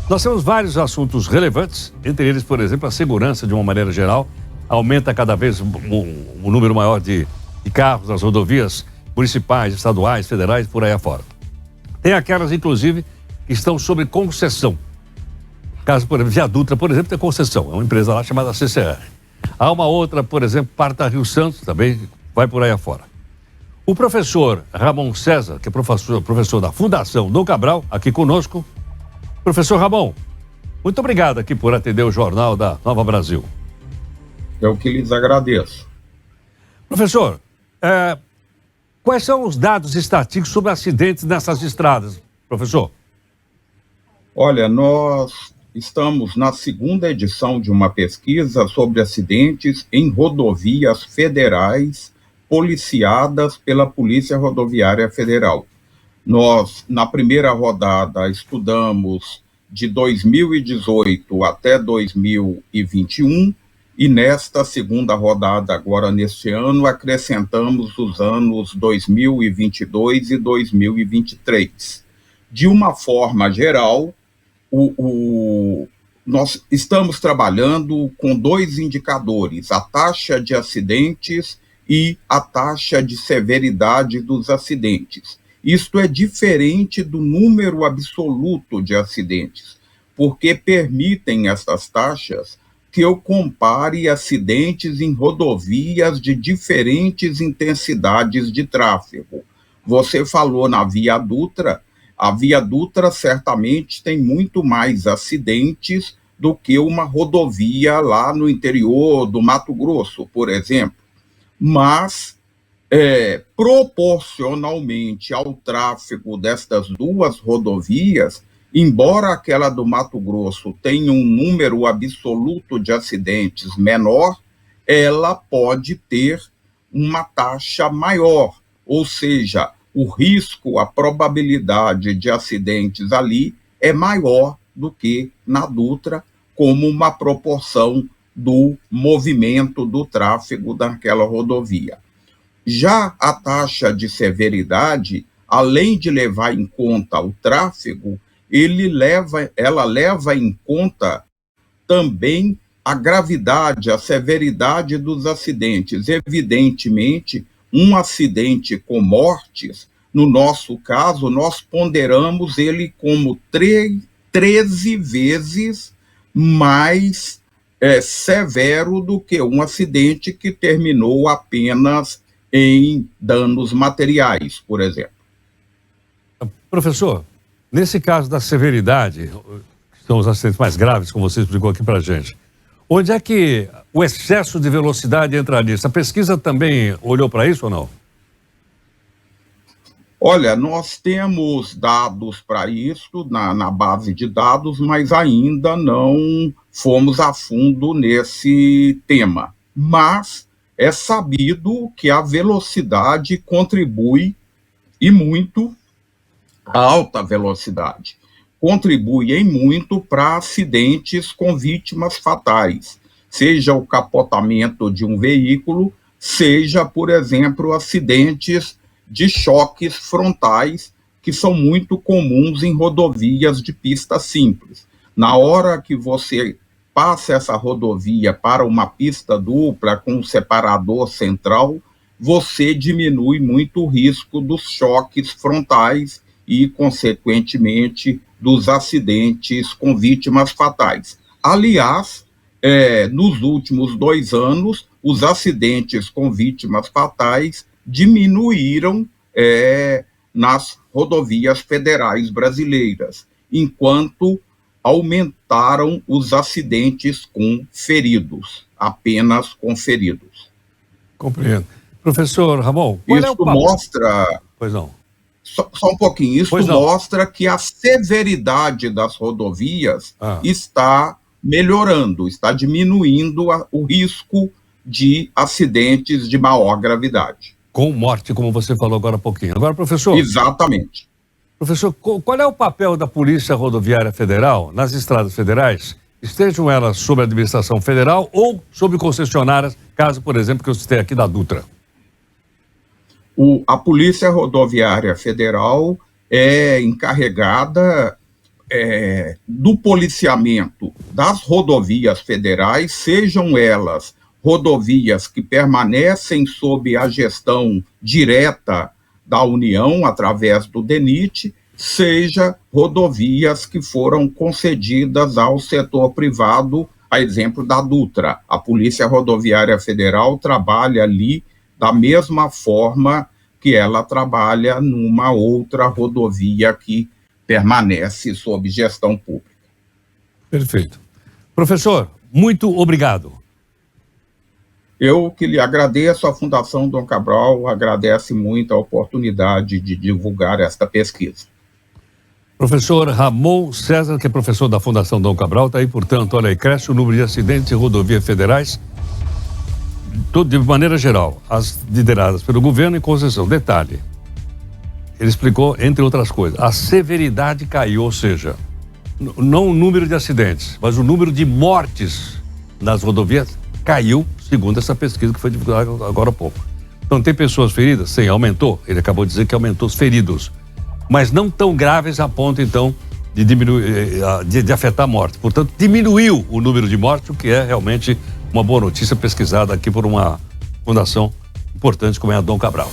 Nós temos vários assuntos relevantes, entre eles, por exemplo, a segurança de uma maneira geral. Aumenta cada vez um número maior de carros nas rodovias municipais, estaduais, federais, por aí afora. Tem aquelas, inclusive, que estão sob concessão. Caso, por exemplo, Via Dutra, por exemplo, tem concessão. É uma empresa lá chamada CCR. Há uma outra, por exemplo, Parta Rio Santos, também vai por aí afora. O professor Ramon César, que é professor da Fundação Dom Cabral, aqui conosco. Professor Ramon, muito obrigado aqui por atender o Jornal da Nova Brasil. Eu que lhes agradeço. Professor, quais são os dados estatísticos sobre acidentes nessas estradas, professor? Olha, nós estamos na segunda edição de uma pesquisa sobre acidentes em rodovias federais policiadas pela Polícia Rodoviária Federal. Nós, na primeira rodada, estudamos de 2018 até 2021 e nesta segunda rodada, agora neste ano, acrescentamos os anos 2022 e 2023. De uma forma geral, nós estamos trabalhando com dois indicadores, a taxa de acidentes e a taxa de severidade dos acidentes. Isto é diferente do número absoluto de acidentes, porque permitem essas taxas que eu compare acidentes em rodovias de diferentes intensidades de tráfego. Você falou na Via Dutra. A Via Dutra certamente tem muito mais acidentes do que uma rodovia lá no interior do Mato Grosso, por exemplo. Mas, proporcionalmente ao tráfego destas duas rodovias, embora aquela do Mato Grosso tenha um número absoluto de acidentes menor, ela pode ter uma taxa maior, ou seja, o risco, a probabilidade de acidentes ali é maior do que na Dutra, como uma proporção do movimento do tráfego daquela rodovia. Já a taxa de severidade, além de levar em conta o tráfego, ela leva em conta também a gravidade, a severidade dos acidentes. Evidentemente, um acidente com mortes, no nosso caso, nós ponderamos ele como 13 vezes mais severo do que um acidente que terminou apenas em danos materiais, por exemplo. Professor, nesse caso da severidade, que são os acidentes mais graves, como você explicou aqui para a gente, onde é que o excesso de velocidade entra nisso? A pesquisa também olhou para isso ou não? Olha, nós temos dados para isso na base de dados, mas ainda não fomos a fundo nesse tema. Mas é sabido que a velocidade contribui, e muito, a alta velocidade, contribui em muito para acidentes com vítimas fatais, seja o capotamento de um veículo, seja, por exemplo, acidentes de choques frontais, que são muito comuns em rodovias de pista simples. Na hora que você passa essa rodovia para uma pista dupla com um separador central, você diminui muito o risco dos choques frontais e, consequentemente, dos acidentes com vítimas fatais. Aliás, nos últimos 2 anos, os acidentes com vítimas fatais diminuíram nas rodovias federais brasileiras, enquanto aumentaram os acidentes com feridos, apenas com feridos. Compreendo. Professor Ramon, isso mostra... Pois não. Só um pouquinho. Isso mostra que a severidade das rodovias está melhorando, está diminuindo o risco de acidentes de maior gravidade. Com morte, como você falou agora há pouquinho. Agora, professor... Exatamente. Professor, qual é o papel da Polícia Rodoviária Federal nas estradas federais, estejam elas sob a administração federal ou sob concessionárias, caso, por exemplo, que eu citei aqui da Dutra? A Polícia Rodoviária Federal é encarregada, do policiamento das rodovias federais, sejam elas rodovias que permanecem sob a gestão direta da União, através do DENIT, seja rodovias que foram concedidas ao setor privado, a exemplo da Dutra. A Polícia Rodoviária Federal trabalha ali da mesma forma que ela trabalha numa outra rodovia que permanece sob gestão pública. Perfeito. Professor, muito obrigado. Eu que lhe agradeço, a Fundação Dom Cabral agradece muito a oportunidade de divulgar esta pesquisa. Professor Ramon César, que é professor da Fundação Dom Cabral, está aí, portanto, olha aí, cresce o número de acidentes em rodovias federais, de maneira geral, as lideradas pelo governo em concessão. Detalhe, ele explicou, entre outras coisas, a severidade caiu, ou seja, não o número de acidentes, mas o número de mortes nas rodovias caiu, segundo essa pesquisa que foi divulgada agora há pouco. Então, tem pessoas feridas? Sim, aumentou. Ele acabou de dizer que aumentou os feridos, mas não tão graves a ponto, então, de diminuir, de afetar a morte. Portanto, diminuiu o número de mortes, o que é realmente uma boa notícia pesquisada aqui por uma fundação importante como é a Dom Cabral.